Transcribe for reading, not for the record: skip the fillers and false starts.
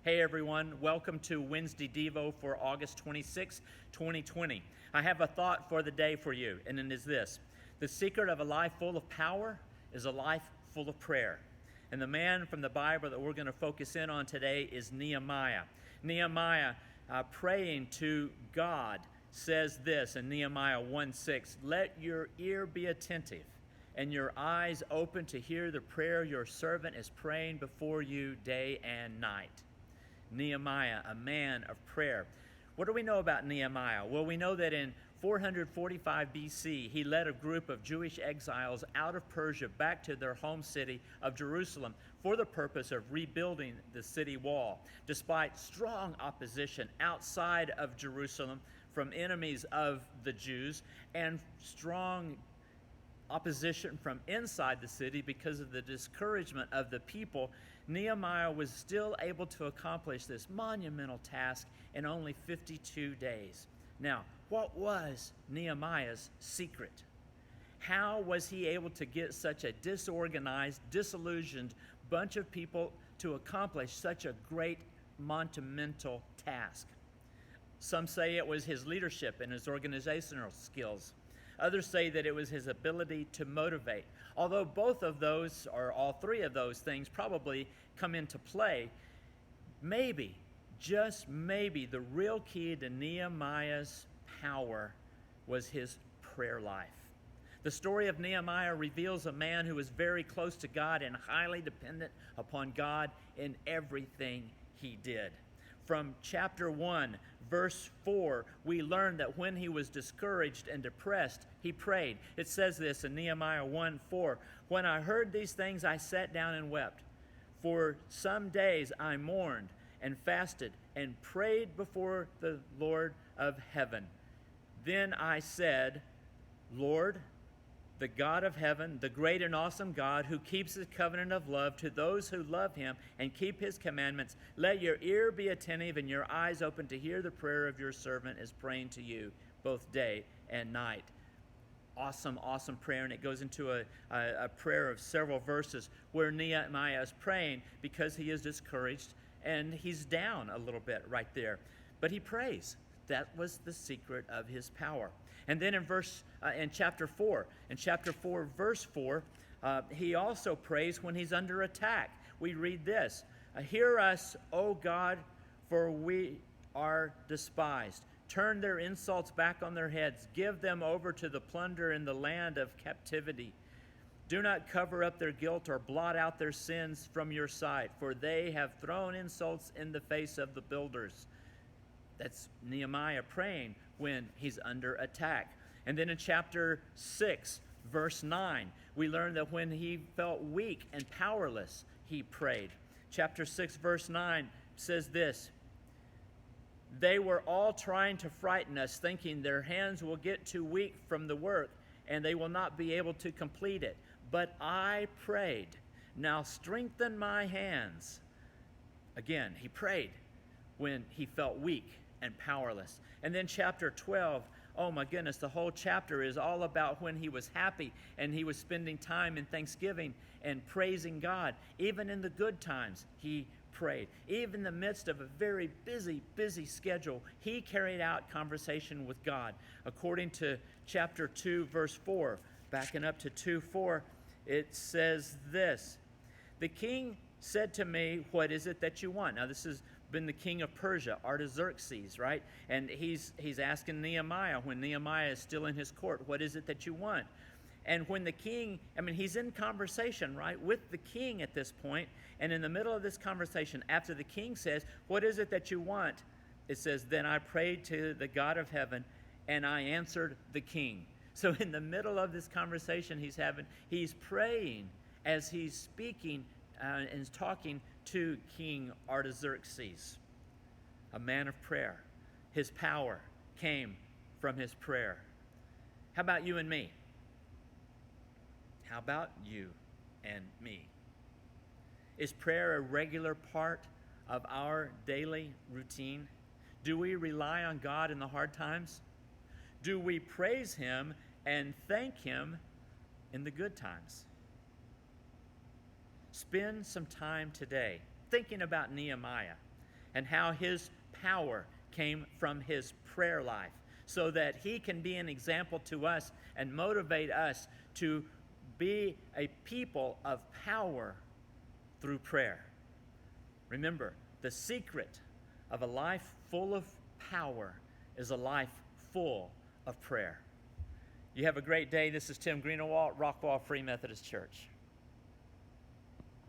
Hey everyone, welcome to Wednesday DEVO for August 26, 2020. I have a thought for the day for you, and it is this. The secret of a life full of power is a life full of prayer. And the man from the Bible that we're going to focus in on today is Nehemiah. Nehemiah, praying to God, says this in Nehemiah 1:6, "Let your ear be attentive and your eyes open to hear the prayer your servant is praying before you day and night." Nehemiah, a man of prayer. What do we know about Nehemiah? Well, we know that in 445 BC, he led a group of Jewish exiles out of Persia back to their home city of Jerusalem for the purpose of rebuilding the city wall. Despite strong opposition outside of Jerusalem from enemies of the Jews and strong opposition from inside the city because of the discouragement of the people, Nehemiah was still able to accomplish this monumental task in only 52 days. Now, what was Nehemiah's secret? How was he able to get such a disorganized, disillusioned bunch of people to accomplish such a great, monumental task? Some say it was his leadership and his organizational skills. Others say that it was his ability to motivate. Although both of those, or all three of those things, probably come into play, maybe, just maybe, the real key to Nehemiah's power was his prayer life. The story of Nehemiah reveals a man who was very close to God and highly dependent upon God in everything he did. From chapter 1, verse 4, we learn that when he was discouraged and depressed, he prayed. It says this in Nehemiah 1:4, "When I heard these things, I sat down and wept. For some days I mourned and fasted and prayed before the Lord of heaven. Then I said, Lord, the God of heaven, the great and awesome God who keeps his covenant of love to those who love him and keep his commandments, let your ear be attentive and your eyes open to hear the prayer of your servant is praying to you both day and night." Awesome, awesome prayer, and it goes into a prayer of several verses where Nehemiah is praying because he is discouraged and he's down a little bit right there. But he prays. That was the secret of his power. And then in chapter 4, verse 4, he also prays when he's under attack. We read this, "Hear us, O God, for we are despised. Turn their insults back on their heads. Give them over to the plunder in the land of captivity. Do not cover up their guilt or blot out their sins from your sight, for they have thrown insults in the face of the builders." That's Nehemiah praying when he's under attack. And then in chapter 6, verse 9, we learn that when he felt weak and powerless, he prayed. Chapter 6, verse 9 says this, "They were all trying to frighten us, thinking their hands will get too weak from the work, and they will not be able to complete it. But I prayed, now strengthen my hands." Again, he prayed when he felt weak and powerless. And then chapter 12, oh my goodness, the whole chapter is all about when he was happy and he was spending time in thanksgiving and praising God. Even in the good times, he prayed. Even in the midst of a very busy schedule, he carried out conversation with God. According to chapter 2, verse 4, backing up to 2:4, it says this, "The king said to me, 'What is it that you want?'" Now this has been the king of Persia, Artaxerxes, right? And he's asking Nehemiah when Nehemiah is still in his court, "What is it that you want?" And when the king, he's in conversation, right, with the king at this point, and in the middle of this conversation, after the king says, "What is it that you want?" it says, "Then I prayed to the God of heaven, and I answered the king." So in the middle of this conversation he's having, he's praying as he's speaking and talking to King Artaxerxes, a man of prayer. His power came from his prayer. How about you and me? How about you and me? Is prayer a regular part of our daily routine? Do we rely on God in the hard times? Do we praise him and thank him in the good times? Spend some time today thinking about Nehemiah and how his power came from his prayer life, so that he can be an example to us and motivate us to be a people of power through prayer. Remember, the secret of a life full of power is a life full of prayer. You have a great day. This is Tim Greenawalt, Rockwall Free Methodist Church.